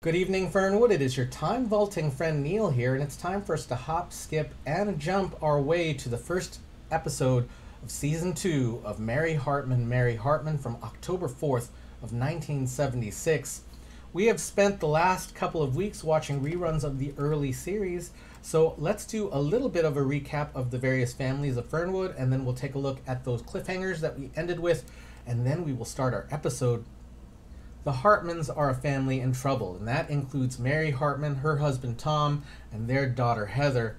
Good evening, Fernwood. It is your time vaulting friend Neil here, and it's time for us to hop, skip, and jump our way to the first episode of Season 2 of Mary Hartman from October 4th of 1976. We have spent the last couple of weeks watching reruns of the early series, so let's do a little bit of a recap of the various families of Fernwood, and then we'll take a look at those cliffhangers that we ended with, and then we will start our episode. The Hartmans are a family in trouble, and that includes Mary Hartman, her husband Tom, and their daughter Heather.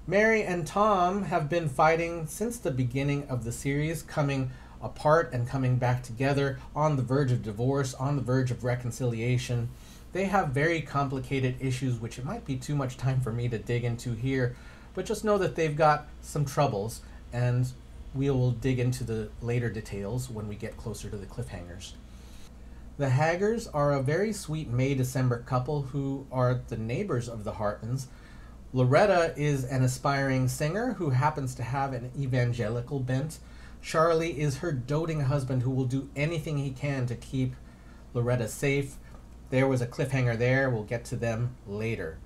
Mary and Tom have been fighting since the beginning of the series, coming apart and coming back together, on the verge of divorce, on the verge of reconciliation. They have very complicated issues, which it might be too much time for me to dig into here, but just know that they've got some troubles, and we will dig into the later details when we get closer to the cliffhangers. The Haggers are a very sweet May-December couple who are the neighbors of the Hartmans. Loretta is an aspiring singer who happens to have an evangelical bent. Charlie is her doting husband who will do anything he can to keep Loretta safe. There was a cliffhanger there. We'll get to them later.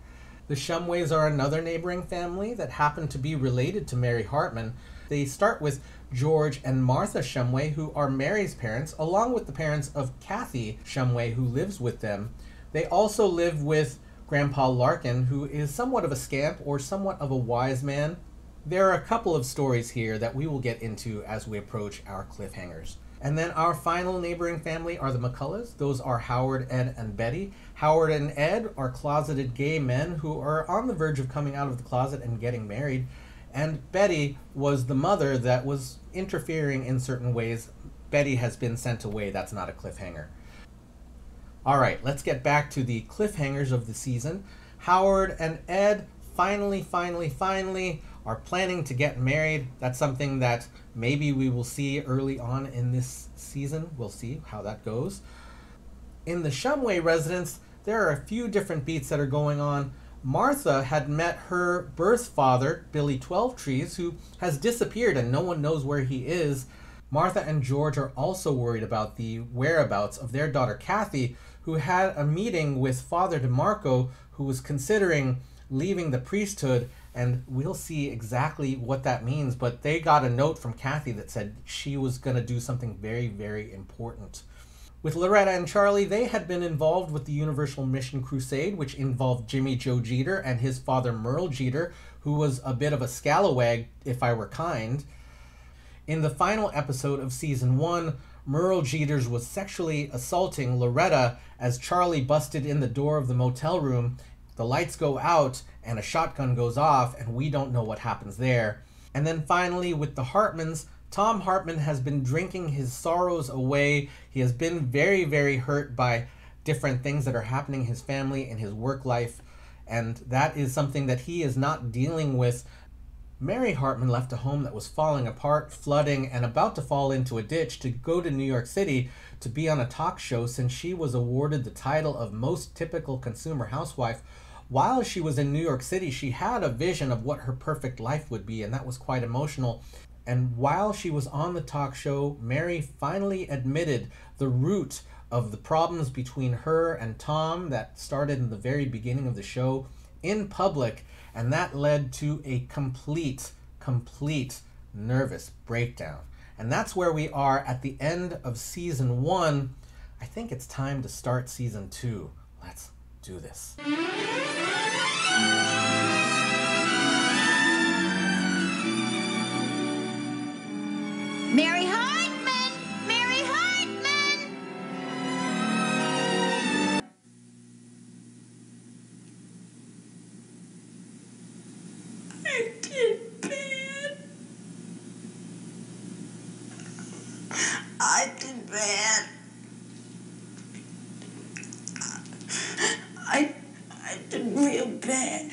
The Shumways are another neighboring family that happen to be related to Mary Hartman. They start with George and Martha Shumway, who are Mary's parents, along with the parents of Kathy Shumway, who lives with them. They also live with Grandpa Larkin, who is somewhat of a scamp or somewhat of a wise man. There are a couple of stories here that we will get into as we approach our cliffhangers. And then our final neighboring family are the McCulloughs. Those are Howard, Ed, and Betty. Howard and Ed are closeted gay men who are on the verge of coming out of the closet and getting married. And Betty was the mother that was interfering in certain ways. Betty has been sent away. That's not a cliffhanger. All right, let's get back to the cliffhangers of the season. Howard and Ed finally are planning to get married. That's something that maybe we will see early on in this season. We'll see how that goes. In the Shumway residence, there are a few different beats that are going on. Martha had met her birth father, Billy Twelvetrees, who has disappeared and no one knows where he is. Martha and George are also worried about the whereabouts of their daughter Kathy, who had a meeting with Father DeMarco, who was considering leaving the priesthood, and we'll see exactly what that means, but they got a note from Kathy that said she was going to do something very, very important. With Loretta and Charlie, they had been involved with the Universal Mission Crusade, which involved Jimmy Joe Jeter and his father Merle Jeter, who was a bit of a scalawag, if I were kind. In the final episode of Season 1, Merle Jeters was sexually assaulting Loretta as Charlie busted in the door of the motel room. The lights go out and a shotgun goes off, and we don't know what happens there. And then finally, with the Hartmans, Tom Hartman has been drinking his sorrows away. He has been very, very hurt by different things that are happening in his family and his work life, and that is something that he is not dealing with. Mary Hartman left a home that was falling apart, flooding, and about to fall into a ditch to go to New York City to be on a talk show since she was awarded the title of most typical consumer housewife. While she was in New York City, she had a vision of what her perfect life would be, and that was quite emotional. And while she was on the talk show, Mary finally admitted the root of the problems between her and Tom that started in the very beginning of the show in public, and that led to a complete nervous breakdown. And that's where we are at the end of Season 1. I think it's time to start Season 2. Let's do this. Mary Hartman! Mary Hartman! I did bad. I did bad. I did real bad.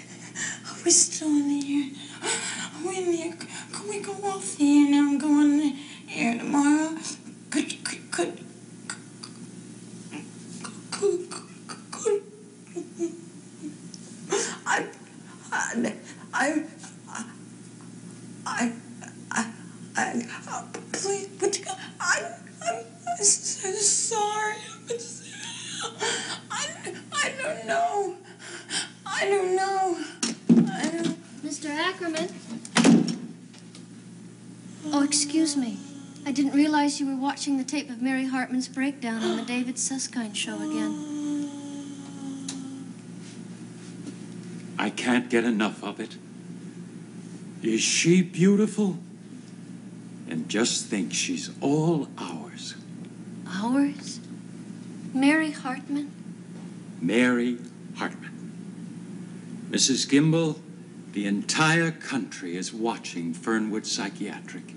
Are we still in the air now? Are we in the air? Can we go off the air now and go on the air tomorrow? Could. Please, would you go? I'm so sorry. I don't know. I don't know. I don't... Mr. Ackerman? Oh, excuse me. I didn't realize you were watching the tape of Mary Hartman's breakdown on the David Susskind show again. I can't get enough of it. Is she beautiful? And just think, she's all ours. Ours? Mary Hartman? Mary Hartman. Mrs. Gimbel, the entire country is watching Fernwood Psychiatric.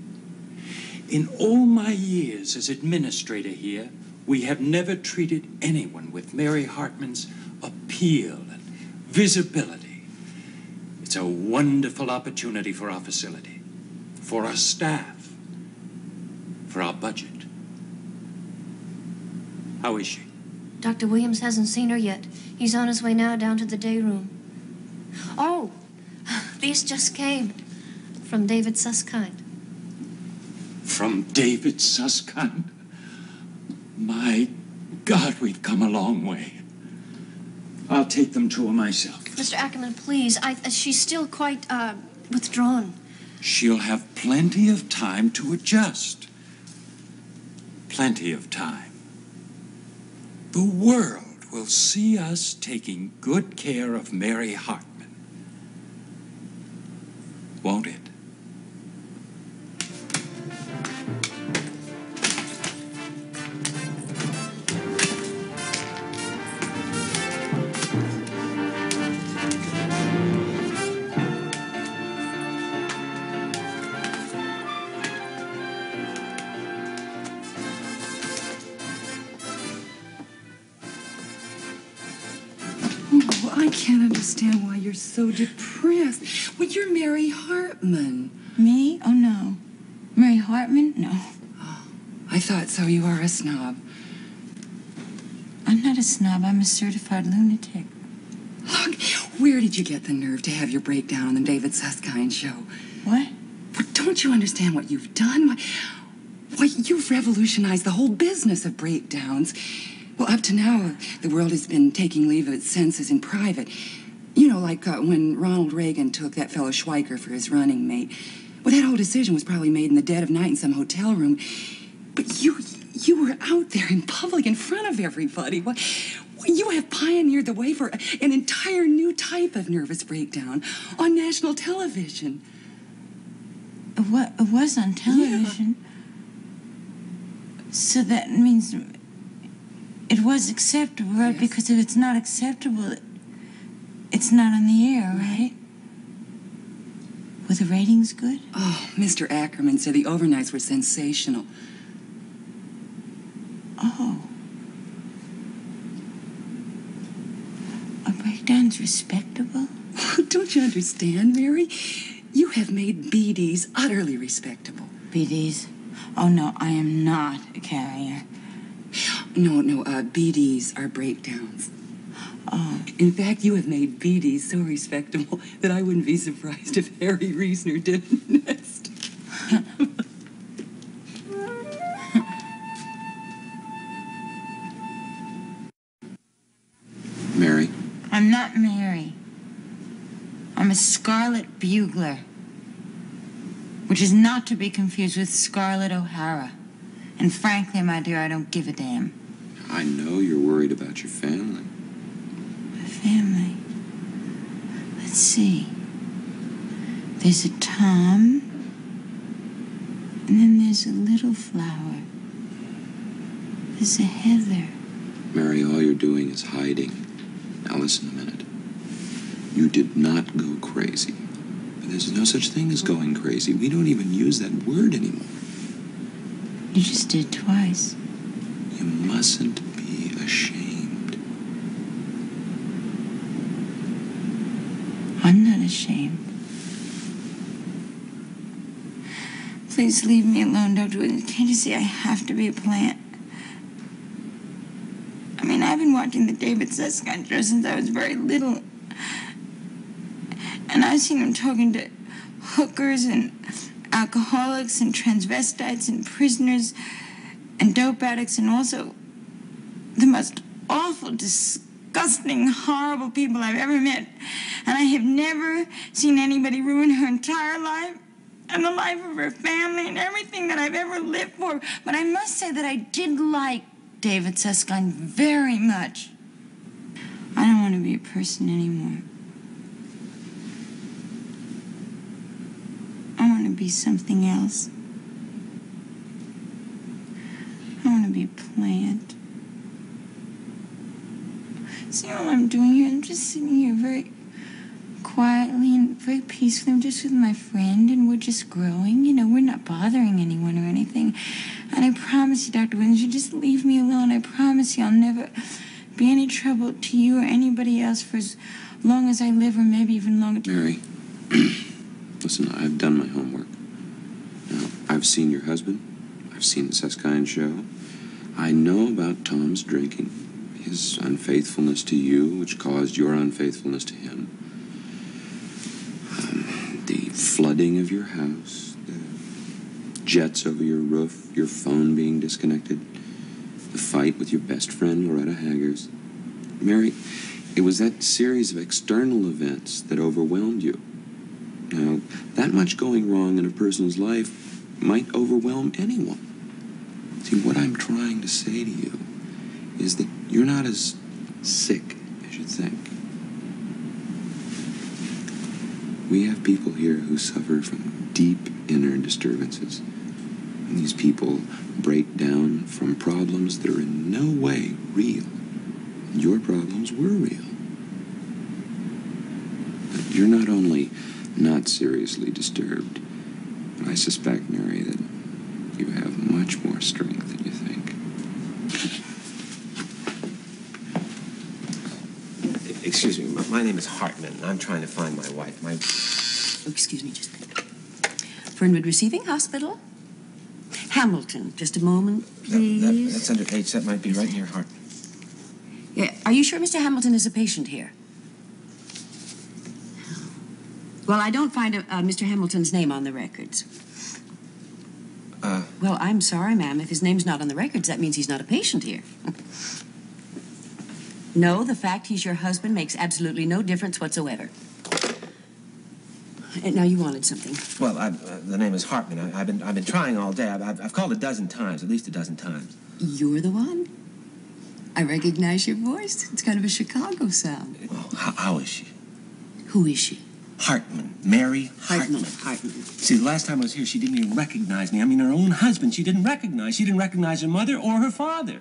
In all my years as administrator here, we have never treated anyone with Mary Hartman's appeal and visibility. It's a wonderful opportunity for our facility, for our staff, for our budget. How is she? Dr. Williams hasn't seen her yet. He's on his way now down to the day room. Oh, these just came from David Susskind. From David Susskind? My God, we've come a long way. I'll take them to her myself. Mr. Ackerman, please. She's still quite, withdrawn. She'll have plenty of time to adjust. Plenty of time. The world will see us taking good care of Mary Hartman. Won't it? I can't understand why you're so depressed. Well, you're Mary Hartman. Me? Oh, no. Mary Hartman? No. Oh, I thought so. You are a snob. I'm not a snob. I'm a certified lunatic. Look, where did you get the nerve to have your breakdown on the David Susskind show? What? Well, don't you understand what you've done? Why, you've revolutionized the whole business of breakdowns. Well, up to now, the world has been taking leave of its senses in private. You know, like when Ronald Reagan took that fellow Schweiker for his running mate. Well, that whole decision was probably made in the dead of night in some hotel room. But you were out there in public in front of everybody. Well, you have pioneered the way for an entire new type of nervous breakdown on national television. What? It was on television? Yeah. So that means... It was acceptable, right? Yes. Because if it's not acceptable, it's not on the air, right? Were the ratings good? Oh, Mr. Ackerman said the overnights were sensational. Oh. A breakdown's respectable? Don't you understand, Mary? You have made BDs utterly respectable. BDs? Oh, no, I am not a carrier. No, BDs are breakdowns. Oh. In fact, you have made BDs so respectable that I wouldn't be surprised if Harry Reisner did it next. Mary? I'm not Mary. I'm a Scarlet Bugler, which is not to be confused with Scarlett O'Hara. And frankly, my dear, I don't give a damn. I know you're worried about your family. My family? Let's see. There's a Tom, and then there's a little flower. There's a Heather. Mary, all you're doing is hiding. Now listen a minute. You did not go crazy. There's no such thing as going crazy. We don't even use that word anymore. You just did twice. You mustn't be ashamed. I'm not ashamed. Please leave me alone, Dr. Williams. Can't you see I have to be a plant? I mean, I've been watching the David Susskind show since I was very little. And I've seen him talking to hookers and alcoholics and transvestites and prisoners and dope addicts and also the most awful, disgusting disgusting, horrible people I've ever met. And I have never seen anybody ruin her entire life and the life of her family and everything that I've ever lived for. But I must say that I did like David Susskind very much. I don't want to be a person anymore. I want to be something else. I want to be a plant. See, all I'm doing here, I'm just sitting here very quietly and very peacefully. I'm just with my friend, and we're just growing. You know, we're not bothering anyone or anything. And I promise you, Dr. Williams, you just leave me alone. I promise you I'll never be any trouble to you or anybody else for as long as I live, or maybe even longer. Mary, listen, I've done my homework. Now, I've seen your husband. I've seen the Susskind show. I know about Tom's drinking, his unfaithfulness to you, which caused your unfaithfulness to him. The flooding of your house, the jets over your roof, your phone being disconnected, the fight with your best friend, Loretta Haggers. Mary, it was that series of external events that overwhelmed you. Now, that much going wrong in a person's life might overwhelm anyone. See, what I'm trying to say to you is that you're not as sick as you think. We have people here who suffer from deep inner disturbances. And these people break down from problems that are in no way real. Your problems were real. But you're not only not seriously disturbed, but I suspect, Mary, that you have much more strength than you think. Excuse me, my name is Hartman. I'm trying to find my wife. Oh, excuse me, just a minute. Fernwood Receiving Hospital. Hamilton, just a moment, please. That's under H. That might be right near Hartman. Yeah, are you sure Mr. Hamilton is a patient here? Well, I don't find Mr. Hamilton's name on the records. Well, I'm sorry, ma'am. If his name's not on the records, that means he's not a patient here. No, the fact he's your husband makes absolutely no difference whatsoever. Now, you wanted something. Well, the name is Hartman. I've been trying all day. I've called a dozen times, at least a dozen times. You're the one? I recognize your voice. It's kind of a Chicago sound. Well, how is she? Who is she? Hartman. Mary Hartman. Hartman. See, the last time I was here, she didn't even recognize me. I mean, her own husband she didn't recognize. She didn't recognize her mother or her father.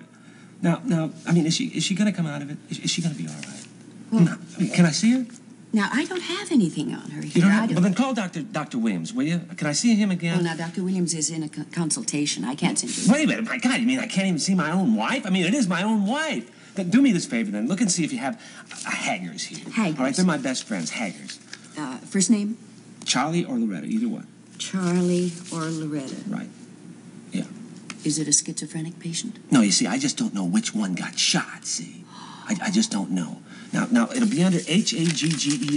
Now, I mean, is she going to come out of it? Is she going to be all right? Well, now, I mean, can I see her? Now, I don't have anything on her here. You don't have? Well, then call Dr. Williams, will you? Can I see him again? Well, now, Dr. Williams is in a consultation. I can't send you. Wait a minute. My God, you mean I can't even see my own wife? I mean, it is my own wife. Then do me this favor, then. Look and see if you have Haggers here. Haggers? All right, they're my best friends, Haggers. First name? Charlie or Loretta, either one. Charlie or Loretta. Right. Yeah. Is it a schizophrenic patient? No, you see, I just don't know which one got shot, see? I just don't know. Now, it'll be under Haggers.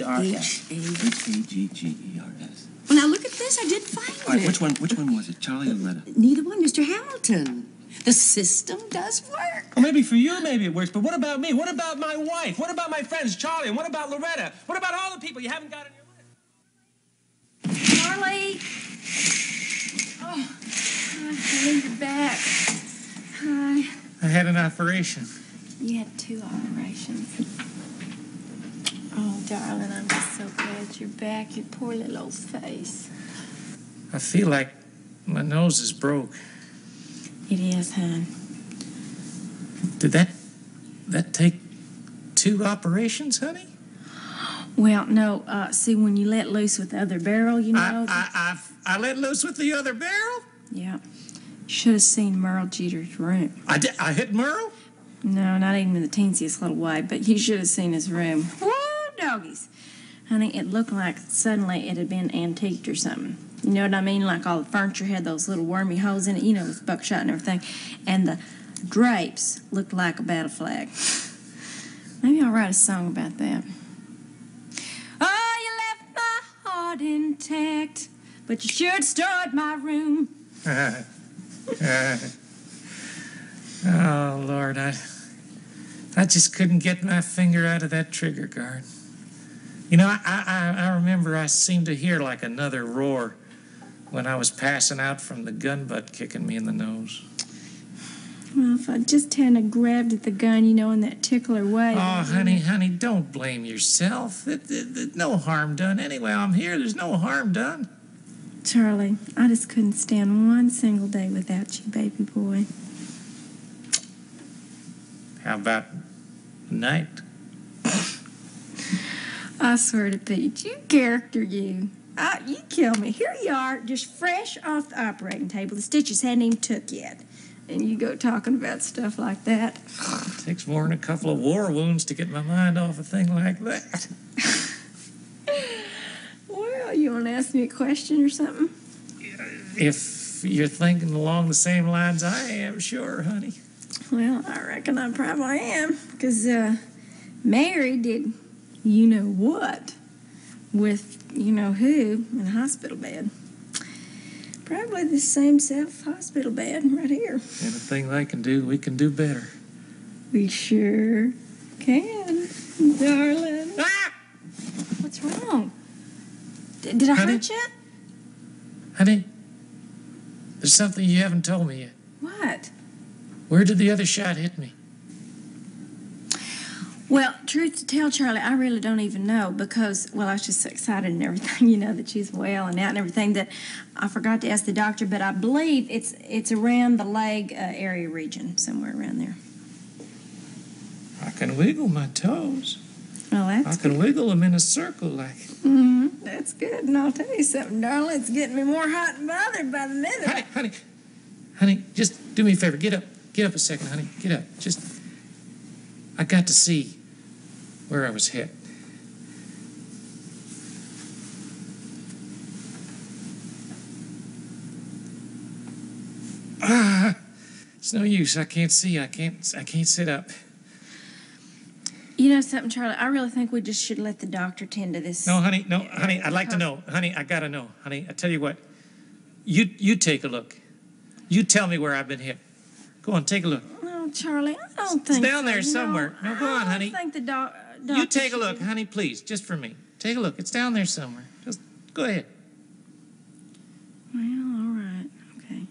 Haggers. Well, now, look at this. I did find All right, it. which one was it, Charlie or Loretta? Neither one, Mr. Hamilton. The system does work. Well, maybe for you, maybe it works, but what about me? What about my wife? What about my friends, Charlie? And what about Loretta? What about all the people you haven't got on your list? Charlie! Oh, I need your back. Hi. I had an operation. You had 2 operations. Oh, darling, I'm just so glad you're back. Your poor little old face. I feel like my nose is broke. It is, hon. Did that take 2 operations, honey? Well, no. See, when you let loose with the other barrel, you know. I let loose with the other barrel? Yeah. You should have seen Merle Jeter's room. I hit Merle? No, not even in the teensiest little way, but you should have seen his room. Woo, doggies. Honey, it looked like suddenly it had been antiqued or something. You know what I mean? Like all the furniture had those little wormy holes in it, you know, with buckshot and everything. And the drapes looked like a battle flag. Maybe I'll write a song about that. Oh, you left my heart intact, but you sure destroyed my room. Oh, Lord, I I just couldn't get my finger out of that trigger guard. You know, I remember I seemed to hear like another roar when I was passing out from the gun butt kicking me in the nose. Well, if I just hadn't grabbed at the gun, you know, in that tickler way. Oh, honey, don't blame yourself. There's no harm done. Anyway, I'm here. There's no harm done. Charlie, I just couldn't stand one single day without you, baby boy. How about night? I swear to Pete, you character, you. You kill me. Here you are, just fresh off the operating table. The stitches hadn't even took yet. And you go talking about stuff like that. It takes more than a couple of war wounds to get my mind off a thing like that. Well, you want to ask me a question or something? If you're thinking along the same lines I am, sure, honey. Well, I reckon I probably am. Because Mary did you-know-what with you-know-who in a hospital bed. Probably the same self-hospital bed right here. Anything they can do, we can do better. We sure can, darling. Ah! What's wrong? Did I hurt you? Honey, there's something you haven't told me yet. What? Where did the other shot hit me? Well, truth to tell, Charlie, I really don't even know because, well, I was just so excited and everything, you know, that she's well and out and everything that I forgot to ask the doctor, but I believe it's around the leg area region, somewhere around there. I can wiggle my toes. Well, that's I can wiggle them in a circle like... Mm-hmm. That's good, and I'll tell you something, darling, it's getting me more hot and bothered by the minute. Honey, just do me a favor. Get up a second, honey. Get up. I got to see where I was hit. It's no use. I can't see. I can't sit up. You know something, Charlie? I really think we just should let the doctor tend to this. No, honey. I'd like to know. Honey, I gotta know. Honey, I tell you what. You take a look. You tell me where I've been hit. Go on, take a look. No, Charlie, I don't think it's down so, there somewhere. No, go on, honey. I don't think the doctor You take a look, honey, please, just for me. Take a look. It's down there somewhere. Just go ahead. Well, all right. Okay.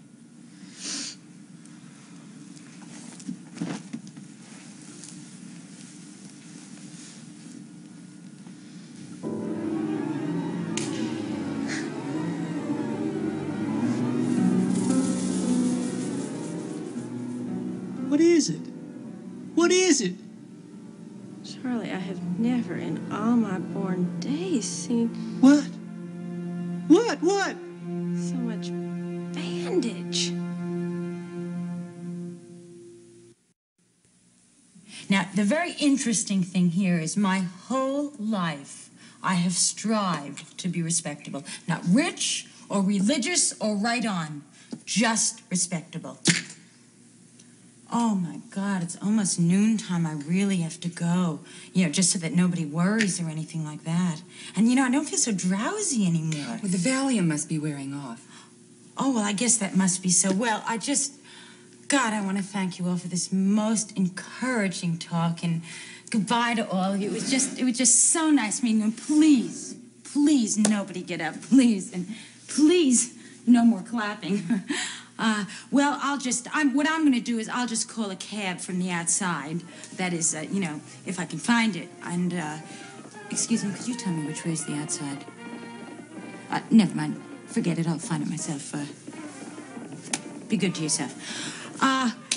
What is it? What is it? Charlie, I have never in all my born days seen... What? What? So much bandage. Now, the very interesting thing here is my whole life I have strived to be respectable. Not rich or religious or right on. Just respectable. Oh, my God, it's almost noontime. I really have to go. You know, just so that nobody worries or anything like that. And, you know, I don't feel so drowsy anymore. Well, the Valium must be wearing off. Oh, well, I guess that must be so. Well, God, I want to thank you all for this most encouraging talk. And goodbye to all of you. It was just so nice meeting you. And please, nobody get up. Please, and please, no more clapping. Well, what I'm going to do is I'll just call a cab from the outside. That is, you know, if I can find it. And, excuse me, could you tell me which way is the outside? Never mind. Forget it. I'll find it myself. Be good to yourself.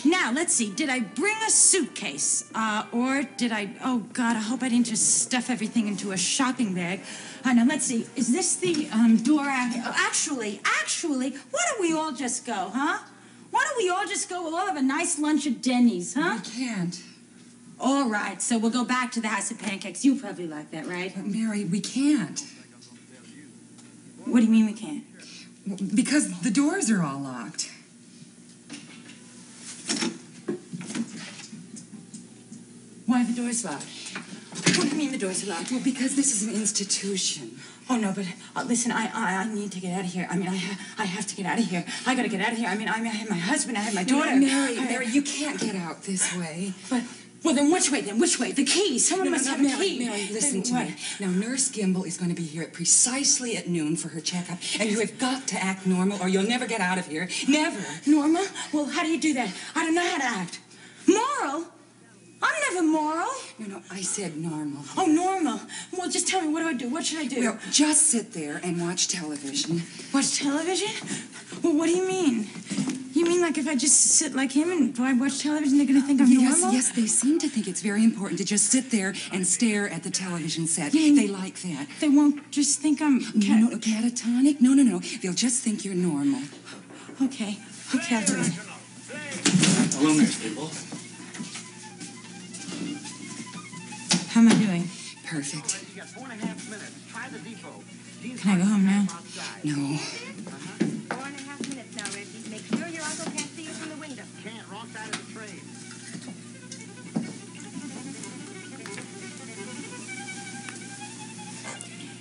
Now, let's see. Did I bring a suitcase? Or did I... Oh, God, I hope I didn't just stuff everything into a shopping bag. Now, let's see. Is this the door out here? Oh, actually, why don't we all just go, huh? Why don't we all just go? We'll all have a nice lunch at Denny's, huh? I can't. All right, so we'll go back to the House of Pancakes. You probably like that, right? But Mary, we can't. What do you mean we can't? Because the doors are all locked. Why are the doors locked? What do you mean the doors are locked? Well, because this is an institution. Oh, no, but listen, I need to get out of here. I mean, I have to get out of here. I got to get out of here. I mean, I have my husband, I have my daughter. Mary, you can't get out this way. But Well, then which way? The key. Someone must have the key. Mary, listen to me. Now, Nurse Gimble is going to be here precisely at noon for her checkup, and you have got to act normal or you'll never get out of here. Never. Normal? Well, how do you do that? I don't know how to act. Moral? I'm never moral. No, I said normal. Oh, normal. Well, just tell me, what do I do? What should I do? Well, just sit there and watch television. Watch television? Well, what do you mean? You mean like if I just sit like him and I watch television, they're going to think I'm normal? Yes, they seem to think it's very important to just sit there and stare at the television set. You mean they like that. They won't just think I'm... No, catatonic? No. They'll just think you're normal. Okay, I'll do it. Hello, Nurse Gimble. How am I doing? Perfect. Can I go home now? No. 4.5 minutes now, Reggie. Make sure your uncle can't see you from the window. Can't. Wrong side of the train.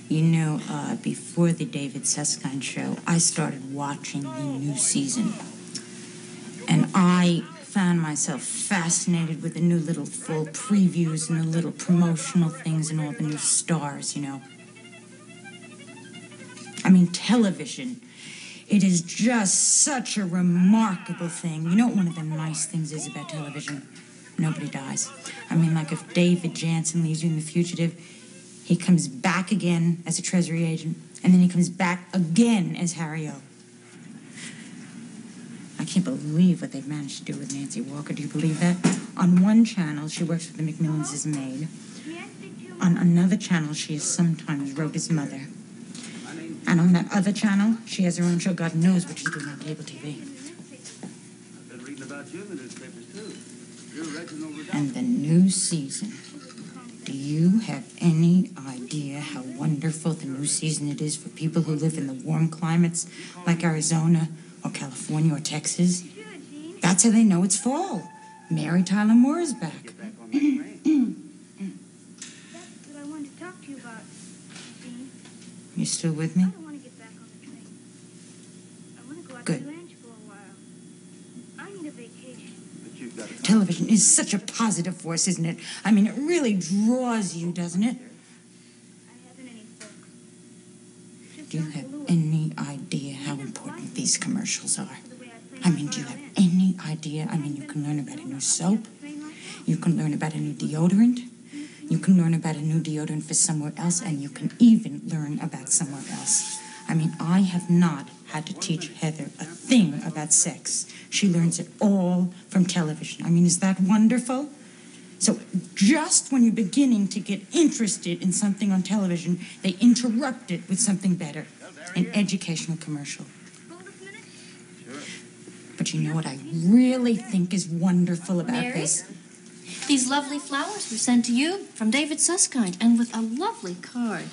You know, before the David Susskind show, I started watching the new season. And I found myself fascinated with the new little full previews and the little promotional things and all the new stars, you know. I mean, television, it is just such a remarkable thing. You know what one of the nice things is about television? Nobody dies. I mean, like if David Jansen leaves you in The Fugitive, he comes back again as a Treasury agent, and then he comes back again as Harry O. I can't believe what they've managed to do with Nancy Walker. Do you believe that? On one channel, she works with the Macmillans as maid. On another channel, she is sometimes Rhoda's mother. And on that other channel, she has her own show. God knows what she's doing on cable TV. I've been reading about you in the newspapers, too. And the new season. Do you have any idea how wonderful the new season it is for people who live in the warm climates like Arizona or California or Texas? That's how they know it's fall. Mary Tyler Moore is back. That's what I wanted to talk to you about, Dean. You still with me? I don't want to get back on the train. I want to go out Good. to the ranch for a while. I need a vacation. But you've got to... Television is such a positive force, isn't it? I mean, it really draws you, doesn't it? I haven't any books. Just Do you Uncle have Louis. any idea how important these commercials are? I mean, do you have any idea? I mean, you can learn about a new soap. You can learn about a new deodorant. You can learn about a new deodorant for somewhere else, and you can even learn about somewhere else. I mean, I have not had to teach Heather a thing about sex. She learns it all from television. I mean, is that wonderful? So just when you're beginning to get interested in something on television, they interrupt it with something better, an educational commercial. But you know what I really think is wonderful about Mary? this? These lovely flowers were sent to you from David Susskind, and with a lovely card.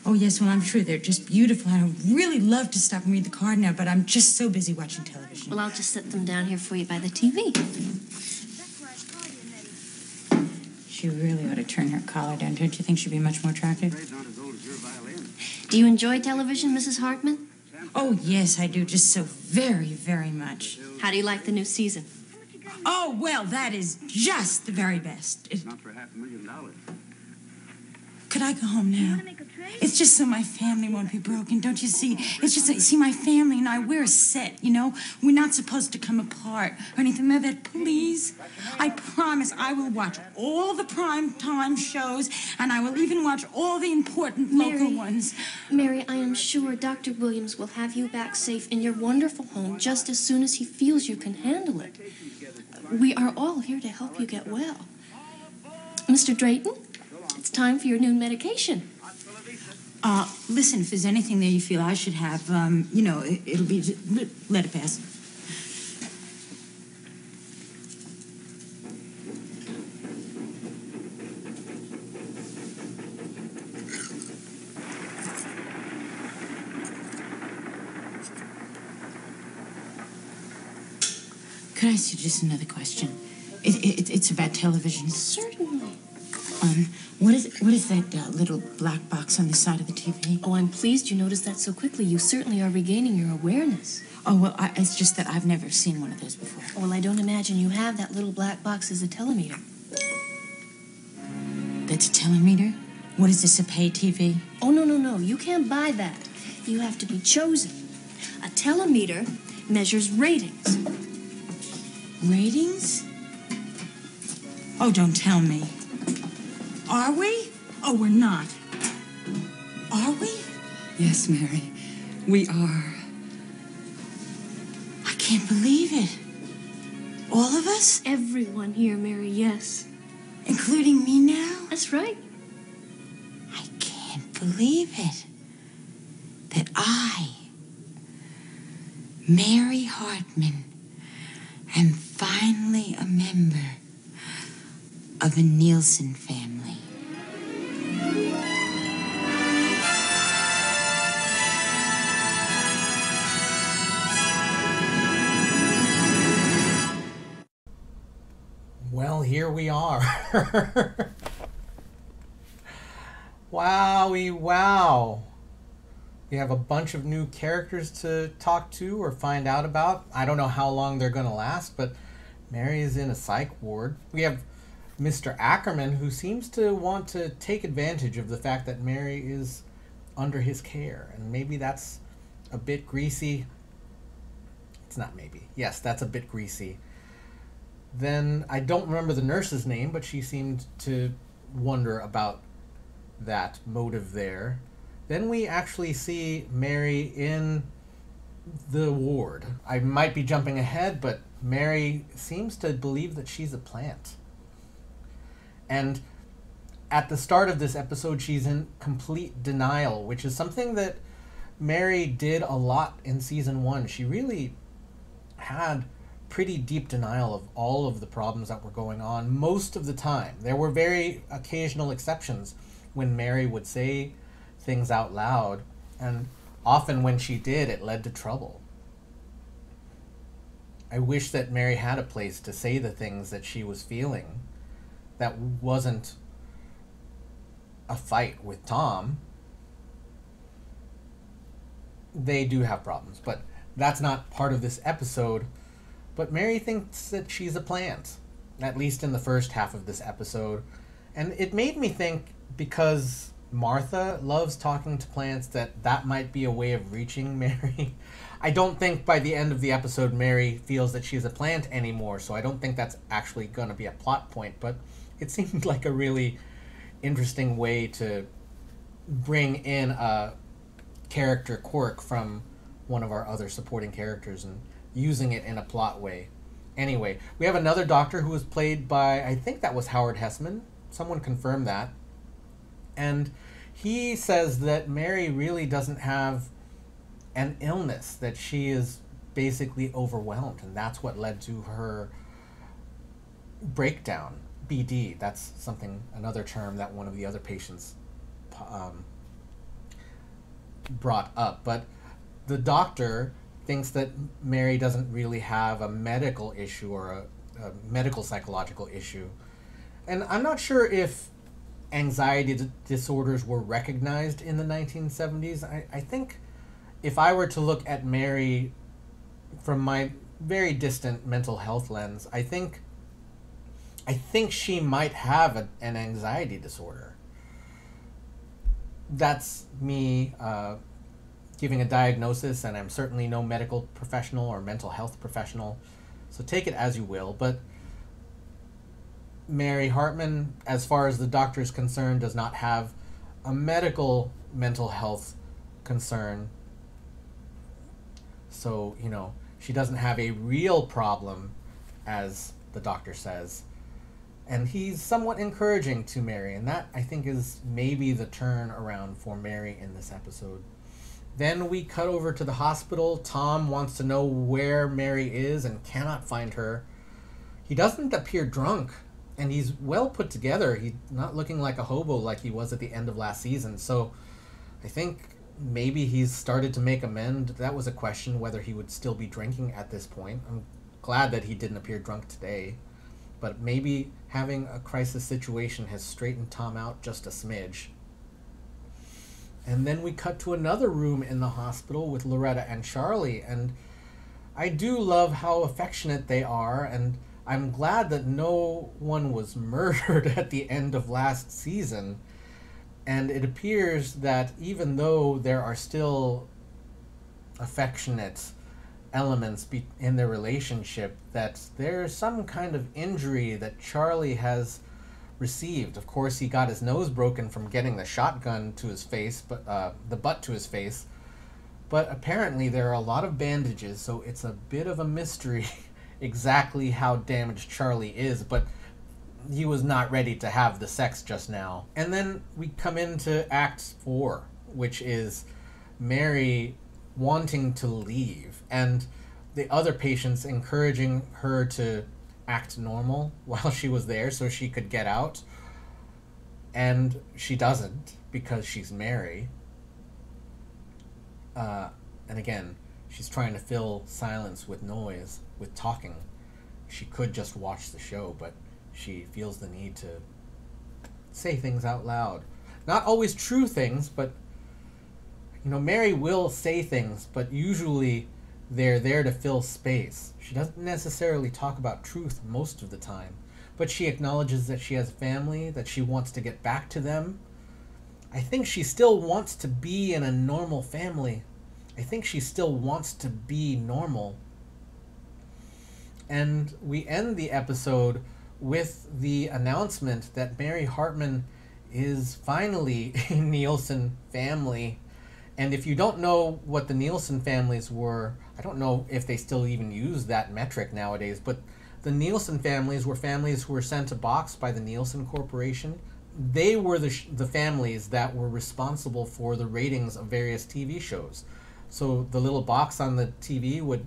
Oh, yes, well, I'm sure they're just beautiful. I would really love to stop and read the card now, but I'm just so busy watching television. Well, I'll just set them down here for you by the TV. She really ought to turn her collar down. Don't you think she'd be much more attractive? Not as old as your violin. Do you enjoy television, Mrs. Hartman? Oh, yes, I do. Just so very, very much. How do you like the new season? Oh, well, that is just the very best. Not for $500,000. Could I go home now? It's just so my family won't be broken, don't you see? It's just that, see, my family and I, we're a set, you know? We're not supposed to come apart or anything like that. Please, I promise I will watch all the prime time shows, and I will even watch all the important local ones. Mary, I am sure Dr. Williams will have you back safe in your wonderful home just as soon as he feels you can handle it. We are all here to help you get well. Mr. Drayton, it's time for your new medication. Listen, if there's anything there you feel I should have, you know, it'll be, let it pass. Could I ask you just another question? It's about television. Certainly. What is that little black box on the side of the TV? Oh, I'm pleased you noticed that so quickly. You certainly are regaining your awareness. Oh, well, it's just that I've never seen one of those before. Well, I don't imagine you have. That little black box is a telemeter. That's a telemeter? What is this, a pay TV? Oh, no. You can't buy that. You have to be chosen. A telemeter measures ratings. Ratings? Oh, don't tell me. Are we? Oh, we're not. Are we? Yes, Mary, we are. I can't believe it. All of us? Everyone here, Mary, yes. Including me now? That's right. I can't believe it. That I, Mary Hartman, am finally a member of the Nielsen family. Well, here we are. Wowie wow. We have a bunch of new characters to talk to or find out about. I don't know how long they're going to last, but Mary is in a psych ward. We have Mr. Ackerman, who seems to want to take advantage of the fact that Mary is under his care. And maybe that's a bit greasy. It's not maybe. Yes, that's a bit greasy. Then I don't remember the nurse's name, but she seemed to wonder about that motive there. Then we actually see Mary in the ward. I might be jumping ahead, but Mary seems to believe that she's a plant. And at the start of this episode, she's in complete denial, which is something that Mary did a lot in season 1. She really had pretty deep denial of all of the problems that were going on most of the time. There were very occasional exceptions when Mary would say things out loud, and often when she did, it led to trouble. I wish that Mary had a place to say the things that she was feeling that wasn't a fight with Tom. They do have problems, but that's not part of this episode. But Mary thinks that she's a plant, at least in the first half of this episode. And it made me think, because Martha loves talking to plants, that might be a way of reaching Mary. I don't think by the end of the episode Mary feels that she's a plant anymore, so I don't think that's actually going to be a plot point, but it seemed like a really interesting way to bring in a character quirk from one of our other supporting characters and using it in a plot way. Anyway, we have another doctor who was played by, I think that was Howard Hessman. Someone confirmed that. And he says that Mary really doesn't have an illness, that she is basically overwhelmed, and that's what led to her breakdown. BD, that's another term that one of the other patients brought up. But the doctor thinks that Mary doesn't really have a medical issue or a medical psychological issue. And I'm not sure if anxiety disorders were recognized in the 1970s. I think if I were to look at Mary from my very distant mental health lens, I think she might have an anxiety disorder. That's me giving a diagnosis, and I'm certainly no medical professional or mental health professional, so take it as you will. But Mary Hartman, as far as the doctor is concerned, does not have a medical mental health concern. So, she doesn't have a real problem, as the doctor says. And he's somewhat encouraging to Mary, and that, I think, is maybe the turn around for Mary in this episode. Then we cut over to the hospital. Tom wants to know where Mary is and cannot find her. He doesn't appear drunk, and he's well put together. He's not looking like a hobo like he was at the end of last season. So I think maybe he's started to make amends. That was a question, whether he would still be drinking at this point. I'm glad that he didn't appear drunk today. But maybe having a crisis situation has straightened Tom out just a smidge. And then we cut to another room in the hospital with Loretta and Charlie. And I do love how affectionate they are. And I'm glad that no one was murdered at the end of last season. And it appears that even though there are still affectionate elements in their relationship, that there's some kind of injury that Charlie has received. Of course, he got his nose broken from getting the shotgun to his face, but the butt to his face. But apparently there are a lot of bandages, so it's a bit of a mystery exactly how damaged Charlie is, but he was not ready to have the sex just now. And then we come into Act 4, which is Mary wanting to leave, and the other patients encouraging her to act normal while she was there so she could get out. And she doesn't, because she's Mary. And again, she's trying to fill silence with noise, with talking. She could just watch the show, but she feels the need to say things out loud. Not always true things, but, you know, Mary will say things, but usually they're there to fill space. She doesn't necessarily talk about truth most of the time, but she acknowledges that she has family, that she wants to get back to them. I think she still wants to be in a normal family. I think she still wants to be normal. And we end the episode with the announcement that Mary Hartman is finally a Nielsen family. And if you don't know what the Nielsen families were, I don't know if they still even use that metric nowadays, but the Nielsen families were families who were sent a box by the Nielsen Corporation. They were the families that were responsible for the ratings of various TV shows. So the little box on the TV would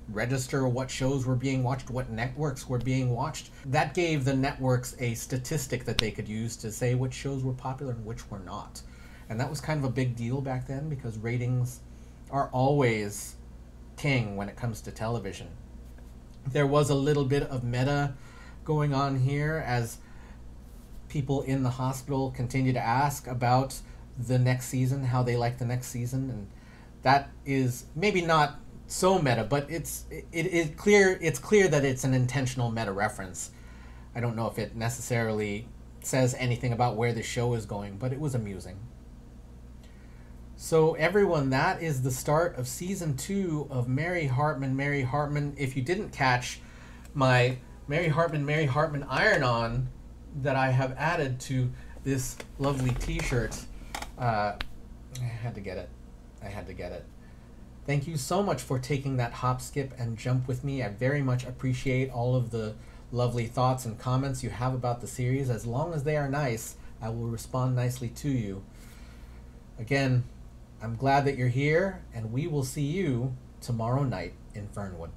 register what shows were being watched, what networks were being watched. That gave the networks a statistic that they could use to say which shows were popular and which were not. And that was kind of a big deal back then, because ratings are always king when it comes to television. There was a little bit of meta going on here as people in the hospital continue to ask about the next season, how they like the next season, and that is maybe not so meta, but it's clear that it's an intentional meta reference. I don't know if it necessarily says anything about where the show is going, but it was amusing. So everyone, that is the start of season 2 of Mary Hartman, Mary Hartman. If you didn't catch my Mary Hartman iron-on that I have added to this lovely t-shirt, I had to get it. Thank you so much for taking that hop, skip, and jump with me. I very much appreciate all of the lovely thoughts and comments you have about the series. As long as they are nice, I will respond nicely to you. Again, I'm glad that you're here, and we will see you tomorrow night in Fernwood.